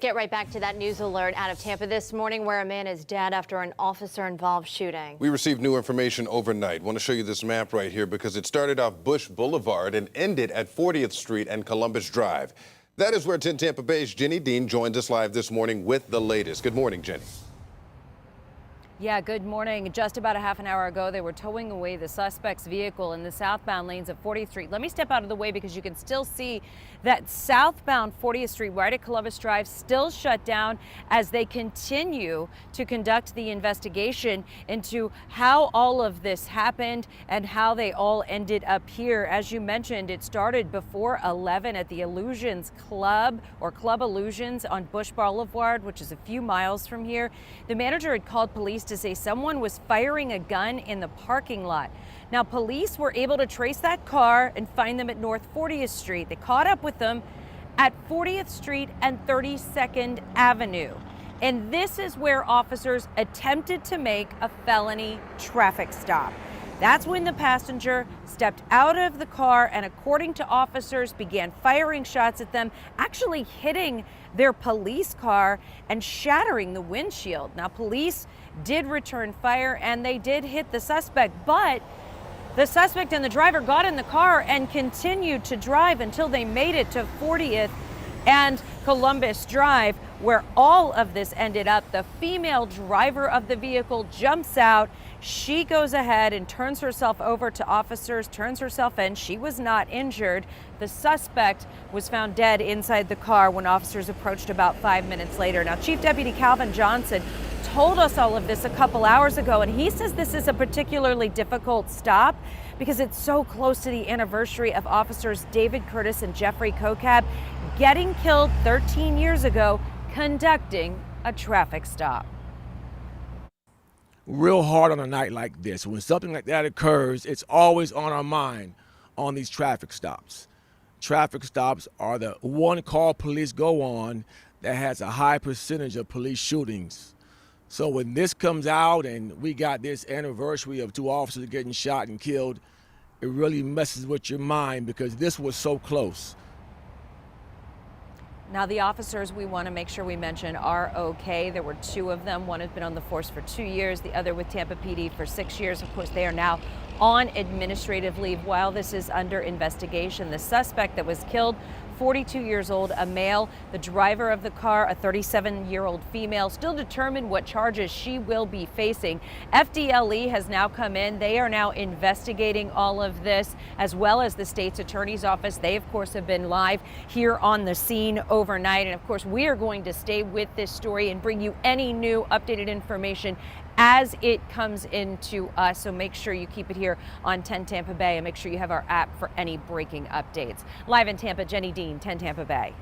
Get right back to that news alert out of Tampa this morning, where a man is dead after an officer-involved shooting. We received new information overnight. Want to show you this map right here because it started off Bush Boulevard and ended at 40th Street and Columbus Drive. That is where 10 Tampa Bay's Jenny Dean joins us live this morning with the latest. Good morning, Jenny. Yeah, good morning. Just about a half an hour ago, they were towing away the suspect's vehicle in the southbound lanes of 40th Street. Let me step out of the way because you can still see that southbound 40th Street right at Columbus Drive still shut down as they continue to conduct the investigation into how all of this happened and how they all ended up here. As you mentioned, it started before 11 at the Illusions Club, or Club Illusions, on Bush Boulevard, which is a few miles from here. The manager had called police to say someone was firing a gun in the parking lot. Now, police were able to trace that car and find them at North 40th Street. They caught up with them at 40th Street and 32nd Avenue. And this is where officers attempted to make a felony traffic stop. That's when the passenger stepped out of the car and, according to officers, began firing shots at them, actually hitting their police car and shattering the windshield. Now, police did return fire and they did hit the suspect, but the suspect and the driver got in the car and continued to drive until they made it to 40th and Columbus Drive, where all of this ended up. The female driver of the vehicle jumps out. She goes ahead and turns herself over to officers, turns herself in. She was not injured. The suspect was found dead inside the car when officers approached about 5 minutes later. Now, Chief Deputy Calvin Johnson told us all of this a couple hours ago, and he says this is a particularly difficult stop because it's so close to the anniversary of officers David Curtis and Jeffrey Kokab getting killed 13 years ago conducting a traffic stop. Real hard on a night like this. When something like that occurs, it's always on our mind on these traffic stops. Traffic stops are the one call police go on that has a high percentage of police shootings. So when this comes out and we got this anniversary of 2 officers getting shot and killed, it really messes with your mind because this was so close. Now, the officers, we want to make sure we mention, are okay. There were 2 of them. One has been on the force for 2 years, the other with Tampa PD for 6 years. Of course, they are now on administrative leave while this is under investigation. The suspect that was killed, 42 years old, a male. The driver of the car, a 37-year-old female. Still determined what charges she will be facing. FDLE has now come in. They are now investigating all of this, as well as the state's attorney's office. They, of course, have been live here on the scene overnight. And, of course, we are going to stay with this story and bring you any new updated information as it comes into us. So make sure you keep it here on 10 Tampa Bay and make sure you have our app for any breaking updates. Live in Tampa, Jenny Dean, 10 Tampa Bay.